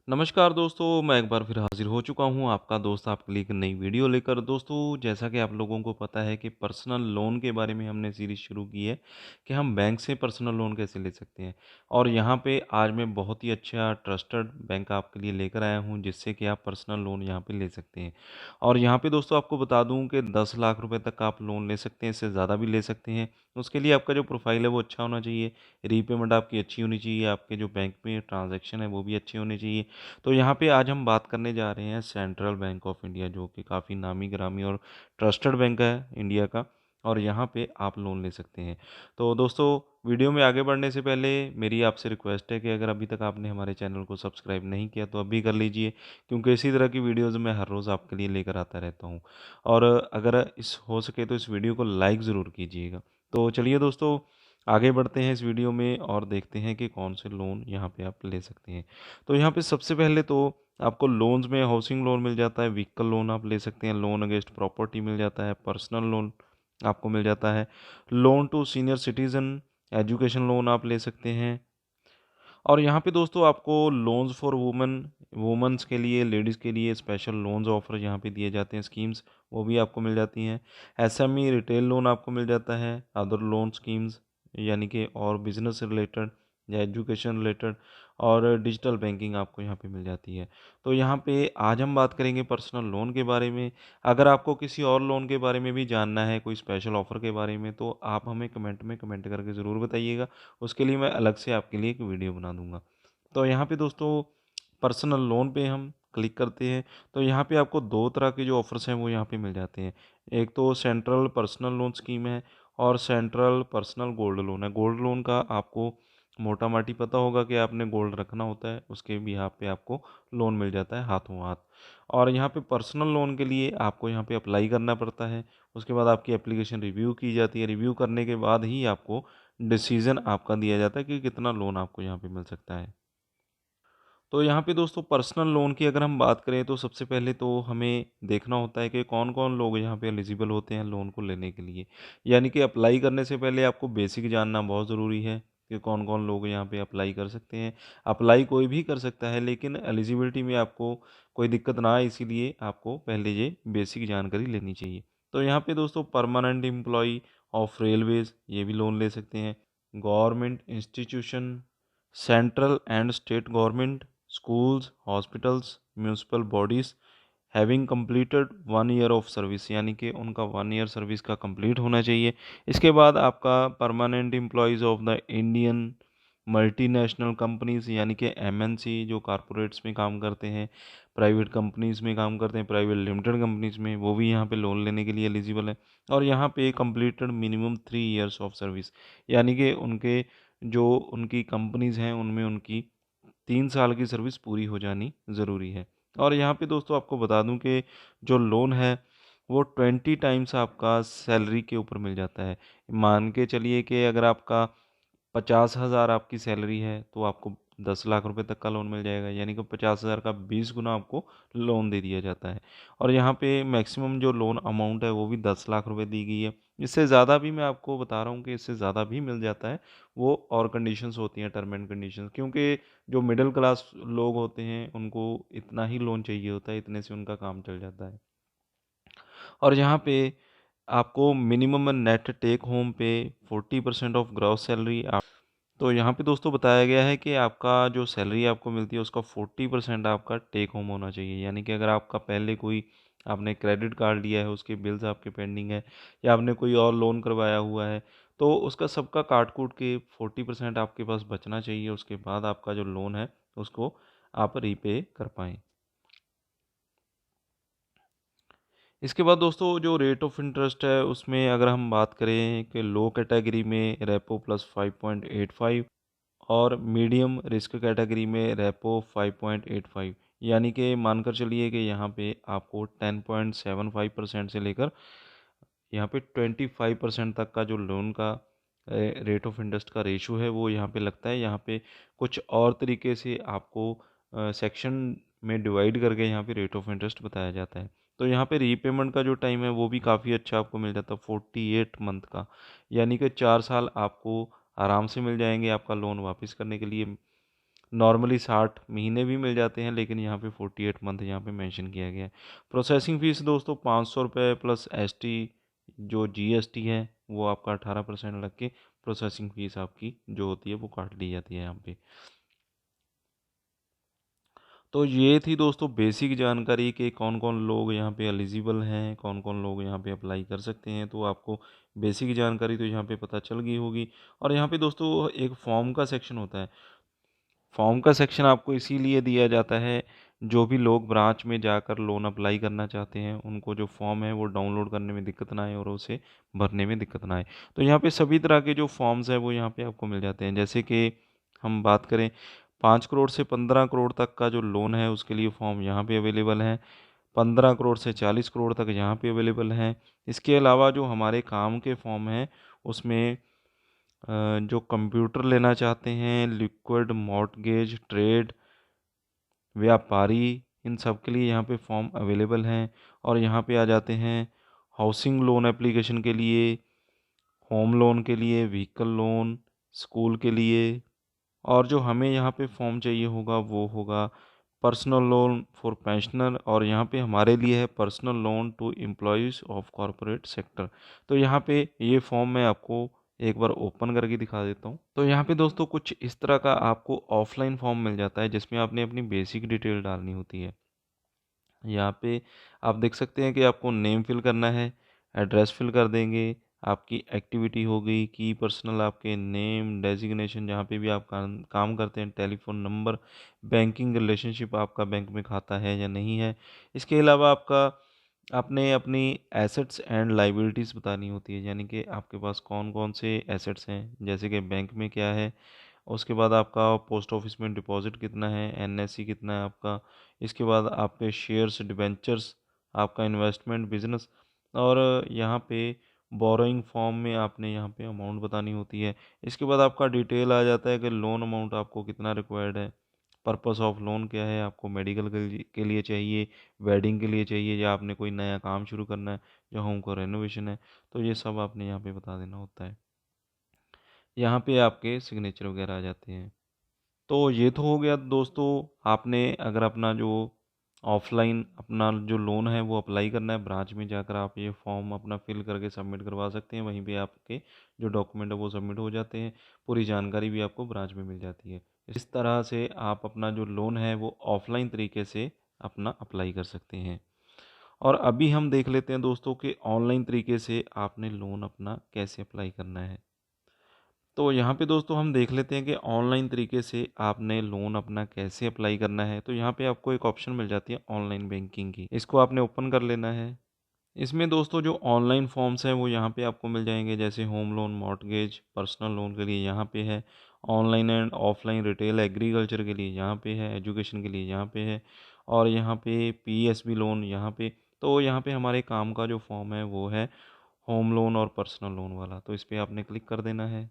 नमस्कार दोस्तों, मैं एक बार फिर हाज़िर हो चुका हूँ आपका दोस्त आपके लिए एक नई वीडियो लेकर। दोस्तों, जैसा कि आप लोगों को पता है कि पर्सनल लोन के बारे में हमने सीरीज़ शुरू की है कि हम बैंक से पर्सनल लोन कैसे ले सकते हैं। और यहाँ पे आज मैं बहुत ही अच्छा ट्रस्टेड बैंक आपके लिए लेकर आया हूँ जिससे कि आप पर्सनल लोन यहाँ पे ले सकते हैं। और यहाँ पे दोस्तों आपको बता दूँ कि 10 लाख रुपए तक आप लोन ले सकते हैं, इससे ज़्यादा भी ले सकते हैं। उसके लिए आपका जो प्रोफ़ाइल है वो अच्छा होना चाहिए, रीपेमेंट आपकी अच्छी होनी चाहिए, आपके जो बैंक में ट्रांज़ैक्शन है वो भी अच्छे होने चाहिए। तो यहाँ पे आज हम बात करने जा रहे हैं सेंट्रल बैंक ऑफ इंडिया, जो कि काफ़ी नामी गिरामी और ट्रस्टेड बैंक है इंडिया का। और यहाँ पे आप लोन ले सकते हैं। तो दोस्तों, वीडियो में आगे बढ़ने से पहले मेरी आपसे रिक्वेस्ट है कि अगर अभी तक आपने हमारे चैनल को सब्सक्राइब नहीं किया तो अभी कर लीजिए, क्योंकि इसी तरह की वीडियोज़ मैं हर रोज़ आपके लिए लेकर आता रहता हूँ। और अगर इस हो सके तो इस वीडियो को लाइक ज़रूर कीजिएगा। तो चलिए दोस्तों, आगे बढ़ते हैं इस वीडियो में और देखते हैं कि कौन से लोन यहाँ पे आप ले सकते हैं। तो यहाँ पे सबसे पहले तो आपको लोन्स में हाउसिंग लोन मिल जाता है, व्हीकल लोन आप ले सकते हैं, लोन अगेंस्ट प्रॉपर्टी मिल जाता है, पर्सनल लोन आपको मिल जाता है, loan to senior citizen, education loan आप ले सकते हैं। और यहाँ पे दोस्तों आपको लोन्स फॉर वुमेन्स के लिए, लेडीज़ के लिए स्पेशल लोन्स ऑफर यहाँ पे दिए जाते हैं, स्कीम्स वो भी आपको मिल जाती हैं। एसएमई रिटेल लोन आपको मिल जाता है, अदर लोन स्कीम्स यानी कि और बिजनेस रिलेटेड या एजुकेशन रिलेटेड, और डिजिटल बैंकिंग आपको यहाँ पे मिल जाती है। तो यहाँ पे आज हम बात करेंगे पर्सनल लोन के बारे में। अगर आपको किसी और लोन के बारे में भी जानना है, कोई स्पेशल ऑफर के बारे में, तो आप हमें कमेंट में कमेंट करके ज़रूर बताइएगा। उसके लिए मैं अलग से आपके लिए एक वीडियो बना दूंगा। तो यहाँ पे दोस्तों पर्सनल लोन पे हम क्लिक करते हैं। तो यहाँ पे आपको दो तरह के जो ऑफर्स हैं वो यहाँ पे मिल जाते हैं। एक तो सेंट्रल पर्सनल लोन स्कीम है और सेंट्रल पर्सनल गोल्ड लोन है। गोल्ड लोन का आपको मोटा माटी पता होगा कि आपने गोल्ड रखना होता है, उसके बिहाफ पे आपको लोन मिल जाता है हाथों हाथ। और यहाँ पे पर्सनल लोन के लिए आपको यहाँ पे अप्लाई करना पड़ता है। उसके बाद आपकी एप्लीकेशन रिव्यू की जाती है, रिव्यू करने के बाद ही आपको डिसीज़न आपका दिया जाता है कि कितना लोन आपको यहाँ पे मिल सकता है। तो यहाँ पे दोस्तों पर्सनल लोन की अगर हम बात करें तो सबसे पहले तो हमें देखना होता है कि कौन-कौन लोग यहाँ पे एलिजिबल होते हैं लोन को लेने के लिए। यानी कि अप्लाई करने से पहले आपको बेसिक जानना बहुत ज़रूरी है कि कौन-कौन लोग यहाँ पे अप्लाई कर सकते हैं। अप्लाई कोई भी कर सकता है, लेकिन एलिजिबिलिटी में आपको कोई दिक्कत ना आए, इसीलिए आपको पहले ये बेसिक जानकारी लेनी चाहिए। तो यहाँ पे दोस्तों परमानेंट एम्प्लॉई ऑफ रेलवेज़ ये भी लोन ले सकते हैं। Government institution, central and state government, schools, hospitals, municipal bodies having completed 1 year of service, यानी कि उनका 1 year सर्विस का कंप्लीट होना चाहिए। इसके बाद आपका permanent employees of the Indian multinational companies, यानी कि एमएनसी जो कॉरपोरेट्स में काम करते हैं, प्राइवेट कंपनीज़ में काम करते हैं, प्राइवेट लिमिटेड कंपनीज़ में, वो भी यहाँ पे लोन लेने के लिए एलिजिबल है। और यहाँ पे completed minimum 3 years of service, यानी कि उनके जो उनकी कंपनीज़ हैं उनमें उनकी 3 साल की सर्विस पूरी हो जानी ज़रूरी है। और यहाँ पे दोस्तों आपको बता दूँ कि जो लोन है वो 20 टाइम्स आपका सैलरी के ऊपर मिल जाता है। मान के चलिए कि अगर आपका 50,000 आपकी सैलरी है तो आपको 10 लाख रुपए तक का लोन मिल जाएगा, यानी कि 50,000 का 20 गुना आपको लोन दे दिया जाता है। और यहाँ पे मैक्सिमम जो लोन अमाउंट है वो भी 10 लाख रुपए दी गई है। इससे ज़्यादा भी मैं आपको बता रहा हूँ कि इससे ज़्यादा भी मिल जाता है, वो और कंडीशंस होती हैं, टर्म एंड कंडीशंस, क्योंकि जो मिडिल क्लास लोग होते हैं उनको इतना ही लोन चाहिए होता है, इतने से उनका काम चल जाता है। और यहाँ पे आपको मिनिमम नेट टेक होम पे 40% ऑफ ग्रॉस सैलरी। तो यहाँ पे दोस्तों बताया गया है कि आपका जो सैलरी आपको मिलती है उसका 40% आपका टेक होम होना चाहिए। यानी कि अगर आपका पहले कोई आपने क्रेडिट कार्ड लिया है, उसके बिल्स आपके पेंडिंग है, या आपने कोई और लोन करवाया हुआ है, तो उसका सबका काट कूट के 40% आपके पास बचना चाहिए। उसके बाद आपका जो लोन है उसको आप रीपे कर पाएँ। इसके बाद दोस्तों जो रेट ऑफ इंटरेस्ट है उसमें अगर हम बात करें कि लो कैटेगरी में रेपो प्लस 5.85 और मीडियम रिस्क कैटेगरी में रेपो 5.85, यानी कि मानकर चलिए कि यहाँ पे आपको 10.75% से लेकर यहाँ पे 25% तक का जो लोन का रेट ऑफ इंटरेस्ट का रेशो है वो यहाँ पे लगता है। यहाँ पे कुछ और तरीके से आपको सेक्शन में डिवाइड करके यहाँ पे रेट ऑफ इंटरेस्ट बताया जाता है। तो यहाँ पे रीपेमेंट का जो टाइम है वो भी काफ़ी अच्छा आपको मिल जाता है, 48 मंथ का, यानी कि 4 साल आपको आराम से मिल जाएंगे आपका लोन वापस करने के लिए। नॉर्मली 60 महीने भी मिल जाते हैं, लेकिन यहाँ पे 48 मंथ यहाँ पे मेंशन किया गया है। प्रोसेसिंग फ़ीस दोस्तों 500 रुपये प्लस एसटी जो जीएसटी है वो आपका 18% लग के प्रोसेसिंग फ़ीस आपकी जो होती है वो काट ली जाती है यहाँ पे। तो ये थी दोस्तों बेसिक जानकारी कि कौन कौन लोग यहाँ पे एलिजिबल हैं, कौन कौन लोग यहाँ पे अप्लाई कर सकते हैं। तो आपको बेसिक जानकारी तो यहाँ पे पता चल गई होगी। और यहाँ पे दोस्तों एक फॉर्म का सेक्शन होता है। फॉर्म का सेक्शन आपको इसीलिए दिया जाता है, जो भी लोग ब्रांच में जाकर लोन अप्लाई करना चाहते हैं उनको जो फॉर्म है वो डाउनलोड करने में दिक्कत ना आए और उसे भरने में दिक्कत ना आए। तो यहाँ पे सभी तरह के जो फॉर्म्स हैं वो यहाँ पे आपको मिल जाते हैं। जैसे कि हम बात करें 5 करोड़ से 15 करोड़ तक का जो लोन है उसके लिए फॉर्म यहाँ पे अवेलेबल है। 15 करोड़ से 40 करोड़ तक यहाँ पे अवेलेबल हैं। इसके अलावा जो हमारे काम के फॉर्म हैं उसमें जो कंप्यूटर लेना चाहते हैं, लिक्विड मॉर्टगेज ट्रेड व्यापारी, इन सब के लिए यहाँ पे फॉर्म अवेलेबल हैं। और यहाँ पे आ जाते हैं हाउसिंग लोन एप्लीकेशन के लिए, होम लोन के लिए, व्हीकल लोन, स्कूल के लिए। और जो हमें यहाँ पे फॉर्म चाहिए होगा वो होगा पर्सनल लोन फॉर पेंशनर, और यहाँ पे हमारे लिए है personal loan to employees of corporate sector. तो यहाँ पे ये फॉर्म मैं आपको एक बार ओपन करके दिखा देता हूँ। तो यहाँ पे दोस्तों कुछ इस तरह का आपको ऑफलाइन फॉर्म मिल जाता है जिसमें आपने अपनी बेसिक डिटेल डालनी होती है। यहाँ पे आप देख सकते हैं कि आपको नेम फिल करना है, एड्रेस फिल कर देंगे, आपकी एक्टिविटी हो गई, की पर्सनल आपके नेम, डेजिग्नेशन जहाँ पे भी आप काम करते हैं, टेलीफोन नंबर, बैंकिंग रिलेशनशिप आपका बैंक में खाता है या नहीं है। इसके अलावा आपका आपने अपनी एसेट्स एंड लाइबिलिटीज़ बतानी होती है, यानी कि आपके पास कौन कौन से एसेट्स हैं, जैसे कि बैंक में क्या है, उसके बाद आपका पोस्ट ऑफिस में डिपॉजिट कितना है, एनएससी कितना है आपका, इसके बाद आपके शेयर्स डिबेंचर्स, आपका इन्वेस्टमेंट बिजनेस। और यहाँ पे बोरोइंग फॉर्म में आपने यहाँ पे अमाउंट बतानी होती है। इसके बाद आपका डिटेल आ जाता है कि लोन अमाउंट आपको कितना रिक्वायर्ड है, पर्पस ऑफ लोन क्या है, आपको मेडिकल के लिए चाहिए, वेडिंग के लिए चाहिए, या आपने कोई नया काम शुरू करना है, जो होम का रेनोवेशन है। तो ये सब आपने यहाँ पे बता देना होता है। यहाँ पे आपके सिग्नेचर वगैरह आ जाते हैं। तो ये तो हो गया दोस्तों, आपने अगर अपना जो ऑफलाइन अपना जो लोन है वो अप्लाई करना है, ब्रांच में जाकर आप ये फॉर्म अपना फिल करके सबमिट करवा सकते हैं। वहीं पे आपके जो डॉक्यूमेंट है वो सबमिट हो जाते हैं, पूरी जानकारी भी आपको ब्रांच में मिल जाती है। इस तरह से आप अपना जो लोन है वो ऑफलाइन तरीके से अपना अप्लाई कर सकते हैं। और अभी हम देख लेते हैं दोस्तों कि ऑनलाइन तरीके से आपने लोन अपना कैसे अप्लाई करना है। तो यहाँ पे दोस्तों हम देख लेते हैं कि ऑनलाइन तरीके से आपने लोन अपना कैसे अप्लाई करना है। तो यहाँ पे आपको एक ऑप्शन मिल जाती है ऑनलाइन बैंकिंग की, इसको आपने ओपन कर लेना है। इसमें दोस्तों जो ऑनलाइन फॉर्म्स हैं वो यहाँ पे आपको मिल जाएंगे, जैसे home loan, mortgage, personal loan के लिए यहाँ पे है, online and offline retail agriculture के लिए यहाँ पे है, एजुकेशन के लिए यहाँ पे है, और यहाँ पे पीएसबी लोन यहाँ पे। तो यहाँ पे हमारे काम का जो फॉर्म है वो है होम लोन और पर्सनल लोन वाला, तो इस पर आपने क्लिक कर देना है।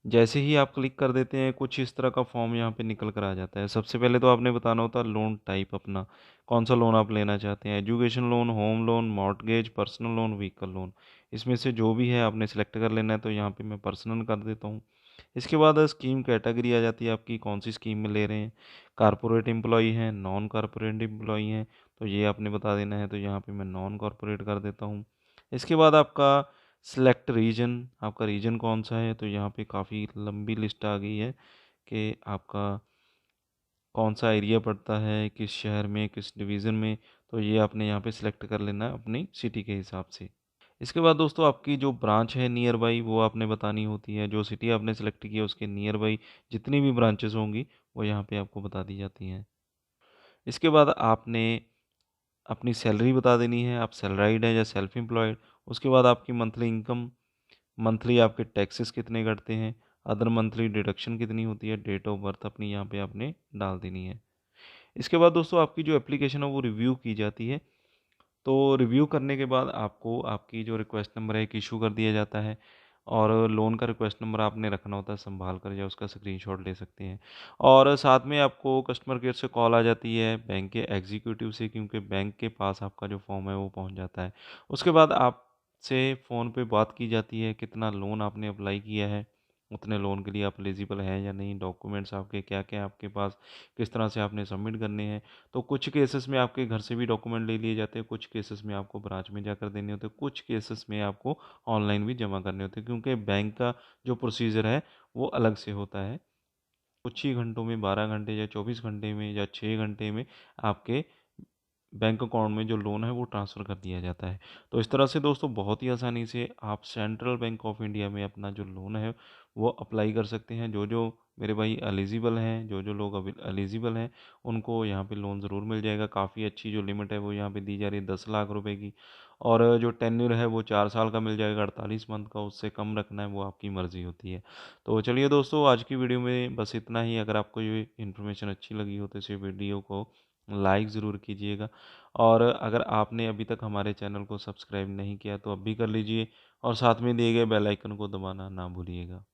जैसे ही आप क्लिक कर देते हैं कुछ इस तरह का फॉर्म यहाँ पे निकल कर आ जाता है। सबसे पहले तो आपने बताना होता है लोन टाइप अपना, कौन सा लोन आप लेना चाहते हैं, education loan, home loan, mortgage, personal loan, vehicle loan. इसमें से जो भी है आपने सेलेक्ट कर लेना है। तो यहाँ पे मैं पर्सनल कर देता हूँ। इसके बाद स्कीम कैटेगरी आ जाती है आपकी, कौन सी स्कीम में ले रहे हैं, कारपोरेट एम्प्लॉई हैं, नॉन कारपोरेट एम्प्लॉई हैं, तो ये आपने बता देना है। तो यहाँ पे मैं नॉन कॉरपोरेट कर देता हूँ। इसके बाद आपका सेलेक्ट रीजन, आपका रीजन कौन सा है, तो यहाँ पे काफ़ी लंबी लिस्ट आ गई है कि आपका कौन सा एरिया पड़ता है, किस शहर में, किस डिवीज़न में। तो ये आपने यहाँ पे सिलेक्ट कर लेना है अपनी सिटी के हिसाब से। इसके बाद दोस्तों आपकी जो ब्रांच है नियर बाई वो आपने बतानी होती है, जो सिटी आपने सेलेक्ट की है उसके नियर बाई जितनी भी ब्रांचेस होंगी वो यहाँ पे आपको बता दी जाती हैं। इसके बाद आपने अपनी सैलरी बता देनी है, आप सैलराइड है या सेल्फ एम्प्लॉयड। उसके बाद आपकी मंथली इनकम, मंथली आपके टैक्सेस कितने कटते हैं, अदर मंथली डिडक्शन कितनी होती है, डेट ऑफ बर्थ अपनी यहाँ पे आपने डाल देनी है। इसके बाद दोस्तों आपकी जो एप्लीकेशन है वो रिव्यू की जाती है। तो रिव्यू करने के बाद आपको आपकी जो रिक्वेस्ट नंबर है एक इशू कर दिया जाता है, और लोन का रिक्वेस्ट नंबर आपने रखना होता है संभाल कर, या उसका स्क्रीनशॉट ले सकते हैं। और साथ में आपको कस्टमर केयर से कॉल आ जाती है बैंक के एग्जीक्यूटिव से, क्योंकि बैंक के पास आपका जो फॉर्म है वो पहुंच जाता है। उसके बाद आपसे फ़ोन पे बात की जाती है कितना लोन आपने अप्लाई किया है, उतने लोन के लिए आप एलिजिबल हैं या नहीं, डॉक्यूमेंट्स आपके क्या-क्या हैं आपके पास, किस तरह से आपने सबमिट करने हैं। तो कुछ केसेस में आपके घर से भी डॉक्यूमेंट ले लिए जाते हैं, कुछ केसेस में आपको ब्रांच में जाकर देने होते हैं, कुछ केसेस में आपको ऑनलाइन भी जमा करने होते हैं, क्योंकि बैंक का जो प्रोसीजर है वो अलग से होता है। कुछ ही घंटों में, 12 घंटे या 24 घंटे में या 6 घंटे में आपके बैंक अकाउंट में जो लोन है वो ट्रांसफ़र कर दिया जाता है। तो इस तरह से दोस्तों बहुत ही आसानी से आप सेंट्रल बैंक ऑफ इंडिया में अपना जो लोन है वो अप्लाई कर सकते हैं। जो मेरे भाई एलिजिबल हैं, जो लोग अभी एलिजिबल हैं, उनको यहाँ पे लोन ज़रूर मिल जाएगा। काफ़ी अच्छी जो लिमिट है वो यहाँ पे दी जा रही है 10 लाख रुपए की, और जो टेन्योर है वो 4 साल का मिल जाएगा, 48 मंथ का। उससे कम रखना है वो आपकी मर्ज़ी होती है। तो चलिए दोस्तों, आज की वीडियो में बस इतना ही। अगर आपको ये इन्फॉर्मेशन अच्छी लगी हो तो इस वीडियो को लाइक ज़रूर कीजिएगा, और अगर आपने अभी तक हमारे चैनल को सब्सक्राइब नहीं किया तो अब भी कर लीजिए, और साथ में दिए गए बेल आइकन को दबाना ना भूलिएगा।